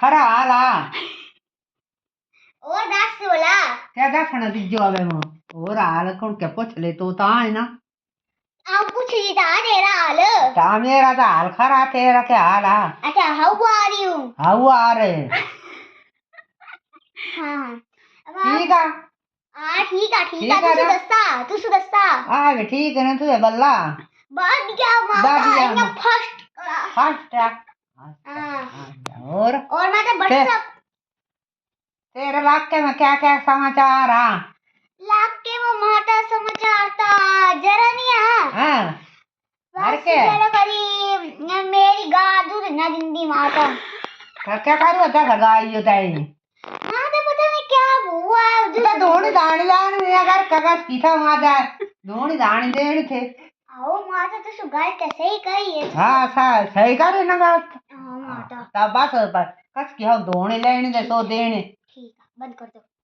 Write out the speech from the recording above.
खरा आला और दस बोला क्या दसना दिजो आवे मो और हाल कौन के पूछ ले तो ता है ना आप पूछ ली था तेरा हाल ता मेरा तो हाल खरा तेरा क्या हाल है अच्छा हाउ आर यू हाउ आ रहे हाँ ठीक है ठीक है ठीक है तू सुदस्ता आ ठीक है ना तू बल्ला बाद क्या माता फर्स्ट फर्स्ट और मैं तो व्हाट्सएप तेरे इलाके में क्या क्या समाचार है इलाके में माता समाचार था जरा नहीं हाँ बस जरा करी मेरी गाय दूध ना जिंदी माता क्या करूँ था लगाई होता है माता पता नहीं क्या हुआ तो धोनी दानी लाने अगर कागज पीता माता धोनी दानी देने थे आओ माता तो सुगाई कैसे ही कही है हाँ सही करे ना बात हाँ माता तब बस कस की हम धोने लेने दे सो देने ठीक है बंद कर दो